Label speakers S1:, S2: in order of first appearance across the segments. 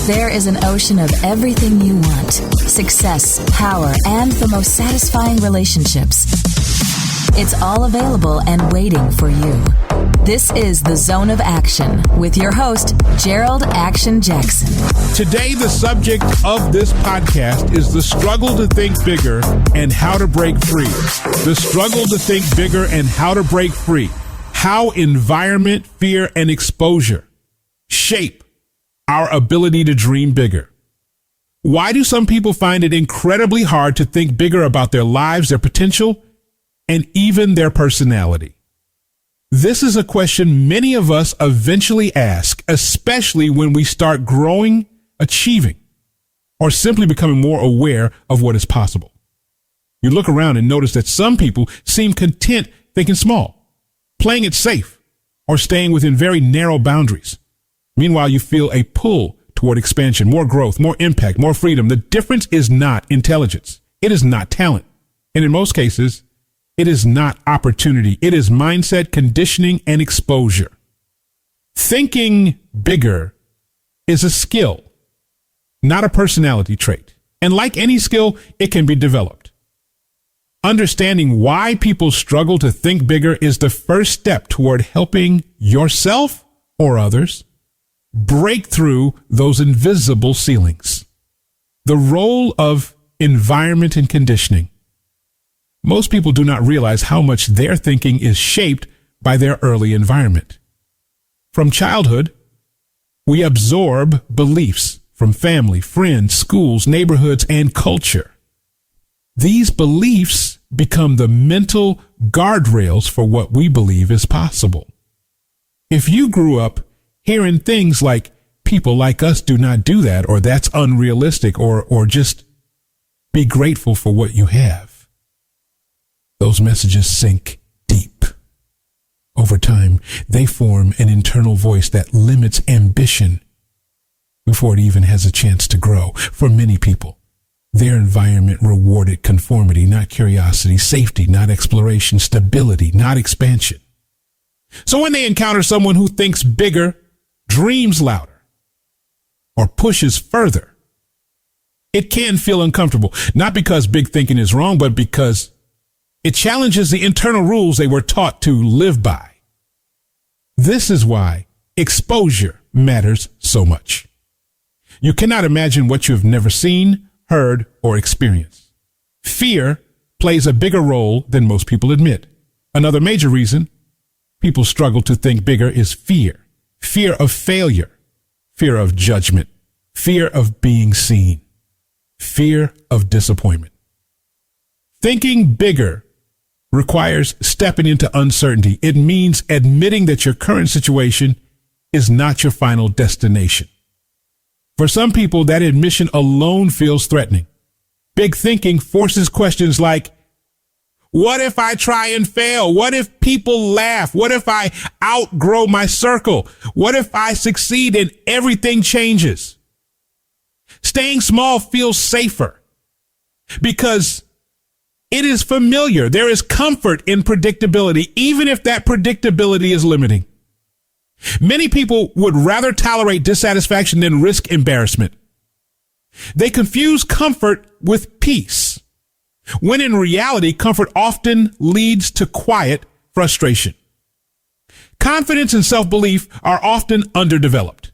S1: There is an ocean of everything you want: success, power, and the most satisfying relationships. It's all available and waiting for you. This is The Zone of Action with your host, Gerald Action Jackson.
S2: Today, the subject of this podcast is the struggle to think bigger and how to break free. The struggle to think bigger and how to break free. How environment, fear, and exposure shape our ability to dream bigger. Why do some people find it incredibly hard to think bigger about their lives, their potential, and even their personality? This is a question many of us eventually ask, especially when we start growing, achieving, or simply becoming more aware of what is possible. You look around and notice that some people seem content thinking small, playing it safe, or staying within very narrow boundaries. Meanwhile, you feel a pull toward expansion, more growth, more impact, more freedom. The difference is not intelligence. It is not talent. And in most cases, it is not opportunity. It is mindset, conditioning, and exposure. Thinking bigger is a skill, not a personality trait. And like any skill, it can be developed. Understanding why people struggle to think bigger is the first step toward helping yourself or others break through those invisible ceilings. The role of environment and conditioning. Most people do not realize how much their thinking is shaped by their early environment. From childhood, we absorb beliefs from family, friends, schools, neighborhoods, and culture. These beliefs become the mental guardrails for what we believe is possible. If you grew up hearing things like, people like us do not do that, or that's unrealistic, or just be grateful for what you have, those messages sink deep. Over time, they form an internal voice that limits ambition before it even has a chance to grow. For many people, their environment rewarded conformity, not curiosity, safety, not exploration, stability, not expansion. So when they encounter someone who thinks bigger, dreams louder, or pushes further, it can feel uncomfortable, not because big thinking is wrong, but because it challenges the internal rules they were taught to live by. This is why exposure matters so much. You cannot imagine what you have never seen, heard, or experienced. Fear plays a bigger role than most people admit. Another major reason people struggle to think bigger is fear. Fear of failure, fear of judgment, fear of being seen, fear of disappointment. Thinking bigger requires stepping into uncertainty. It means admitting that your current situation is not your final destination. For some people, that admission alone feels threatening. Big thinking forces questions like, what if I try and fail? What if people laugh? What if I outgrow my circle? What if I succeed and everything changes? Staying small feels safer because it is familiar. There is comfort in predictability, even if that predictability is limiting. Many people would rather tolerate dissatisfaction than risk embarrassment. They confuse comfort with peace, when in reality, comfort often leads to quiet frustration. Confidence and self-belief are often underdeveloped.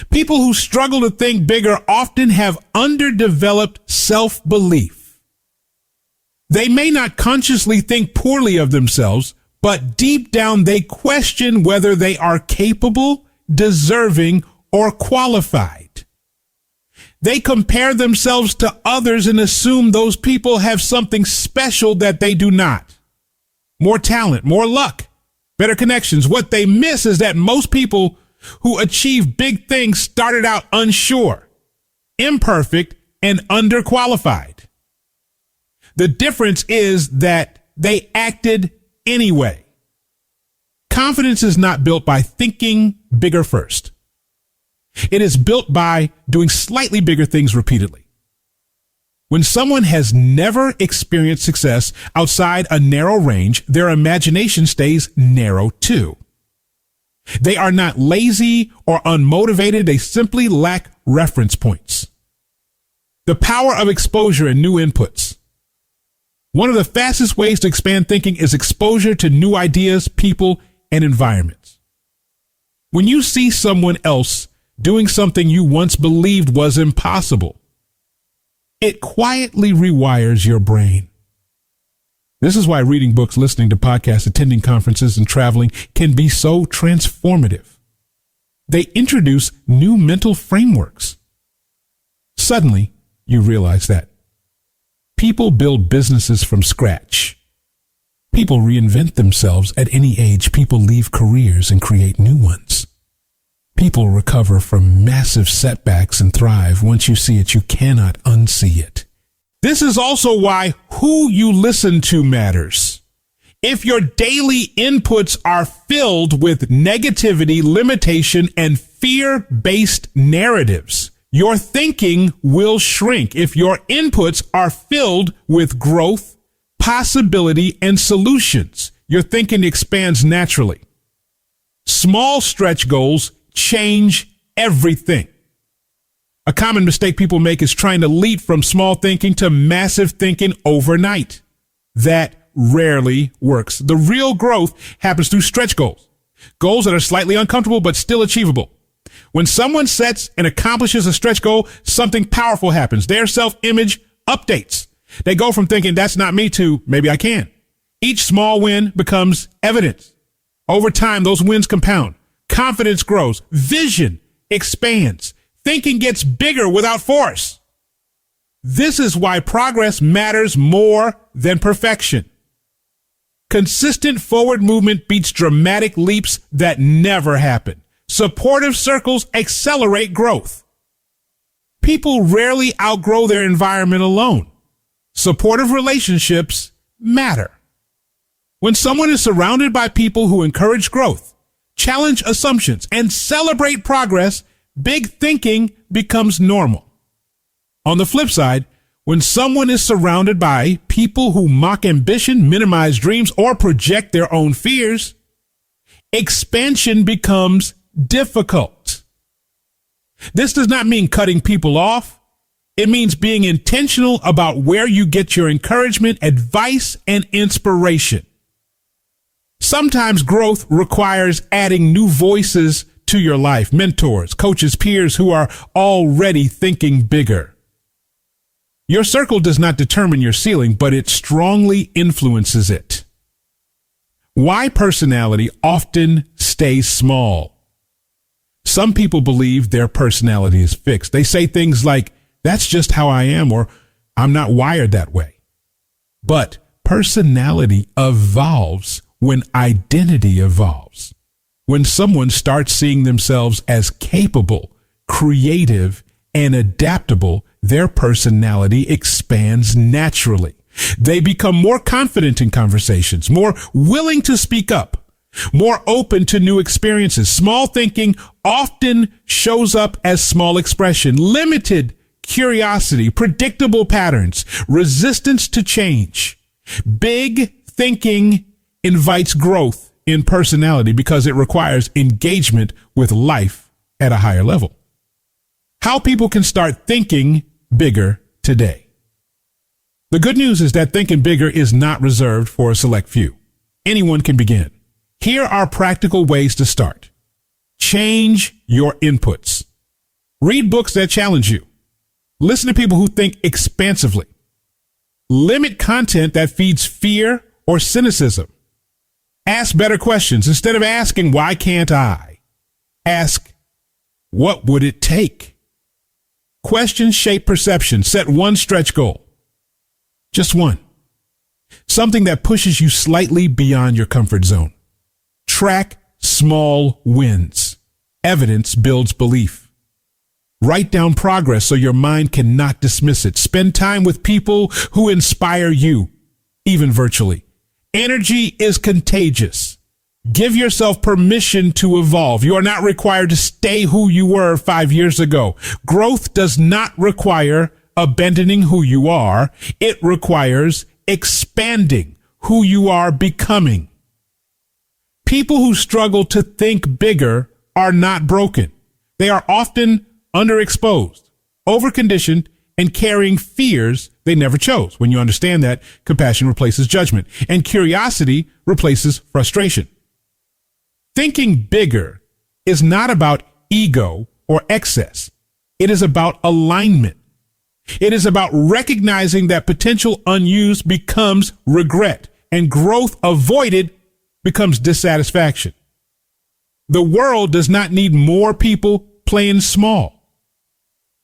S2: People who struggle to think bigger often have underdeveloped self-belief. They may not consciously think poorly of themselves, but deep down they question whether they are capable, deserving, or qualified. They compare themselves to others and assume those people have something special that they do not. More talent, more luck, better connections. What they miss is that most people who achieve big things started out unsure, imperfect, and underqualified. The difference is that they acted anyway. Confidence is not built by thinking bigger first. It is built by doing slightly bigger things repeatedly. When someone has never experienced success outside a narrow range, their imagination stays narrow too. They are not lazy or unmotivated. They simply lack reference points. The power of exposure and new inputs. One of the fastest ways to expand thinking is exposure to new ideas, people, and environments. When you see someone else doing something you once believed was impossible, it quietly rewires your brain. This is why reading books, listening to podcasts, attending conferences, and traveling can be so transformative. They introduce new mental frameworks. Suddenly, you realize that people build businesses from scratch. People reinvent themselves at any age. People leave careers and create new ones. People recover from massive setbacks and thrive. Once you see it, you cannot unsee it. This is also why who you listen to matters. If your daily inputs are filled with negativity, limitation, and fear-based narratives, your thinking will shrink. If your inputs are filled with growth, possibility, and solutions, your thinking expands naturally. Small stretch goals change everything. A common mistake people make is trying to leap from small thinking to massive thinking overnight. That rarely works. The real growth happens through stretch goals. Goals that are slightly uncomfortable but still achievable. When someone sets and accomplishes a stretch goal, something powerful happens. Their self-image updates. They go from thinking, that's not me, to maybe I can. Each small win becomes evidence. Over time, those wins compound. Confidence grows. Vision expands. Thinking gets bigger without force. This is why progress matters more than perfection. Consistent forward movement beats dramatic leaps that never happen. Supportive circles accelerate growth. People rarely outgrow their environment alone. Supportive relationships matter. When someone is surrounded by people who encourage growth, challenge assumptions, and celebrate progress, big thinking becomes normal. On the flip side, when someone is surrounded by people who mock ambition, minimize dreams, or project their own fears, expansion becomes difficult. This does not mean cutting people off. It means being intentional about where you get your encouragement, advice, and inspiration. Sometimes growth requires adding new voices to your life, mentors, coaches, peers who are already thinking bigger. Your circle does not determine your ceiling, but it strongly influences it. Why personality often stays small. Some people believe their personality is fixed. They say things like, that's just how I am, or I'm not wired that way. But personality evolves when identity evolves. When someone starts seeing themselves as capable, creative, and adaptable, their personality expands naturally. They become more confident in conversations, more willing to speak up, more open to new experiences. Small thinking often shows up as small expression, limited curiosity, predictable patterns, resistance to change. Big thinking invites growth in personality because it requires engagement with life at a higher level. How people can start thinking bigger today. The good news is that thinking bigger is not reserved for a select few. Anyone can begin. Here are practical ways to start. Change your inputs. Read books that challenge you. Listen to people who think expansively. Limit content that feeds fear or cynicism. Ask better questions. Instead of asking, why can't I? Ask, what would it take? Questions shape perception. Set one stretch goal. Just one. Something that pushes you slightly beyond your comfort zone. Track small wins. Evidence builds belief. Write down progress so your mind cannot dismiss it. Spend time with people who inspire you, even virtually. Energy is contagious. Give yourself permission to evolve. You are not required to stay who you were 5 years ago. Growth does not require abandoning who you are. It requires expanding who you are becoming. People who struggle to think bigger are not broken. They are often underexposed, overconditioned, and carrying fears they never chose. When you understand that, compassion replaces judgment, and curiosity replaces frustration. Thinking bigger is not about ego or excess. It is about alignment. It is about recognizing that potential unused becomes regret, and growth avoided becomes dissatisfaction. The world does not need more people playing small.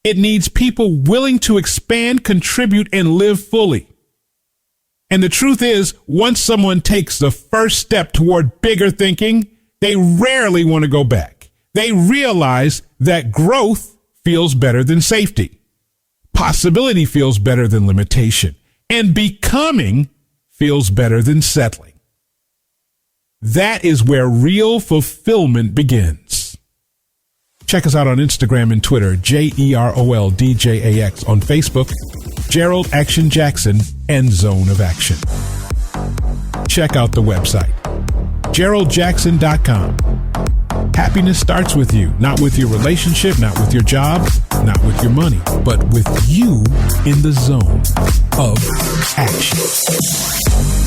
S2: It needs people willing to expand, contribute, and live fully. And the truth is, once someone takes the first step toward bigger thinking, they rarely want to go back. They realize that growth feels better than safety. Possibility feels better than limitation. And becoming feels better than settling. That is where real fulfillment begins. Check us out on Instagram and Twitter, JEROLDJAX, on Facebook, Gerald Action Jackson, and Zone of Action. Check out the website, GeraldJackson.com. Happiness starts with you, not with your relationship, not with your job, not with your money, but with you in the zone of action.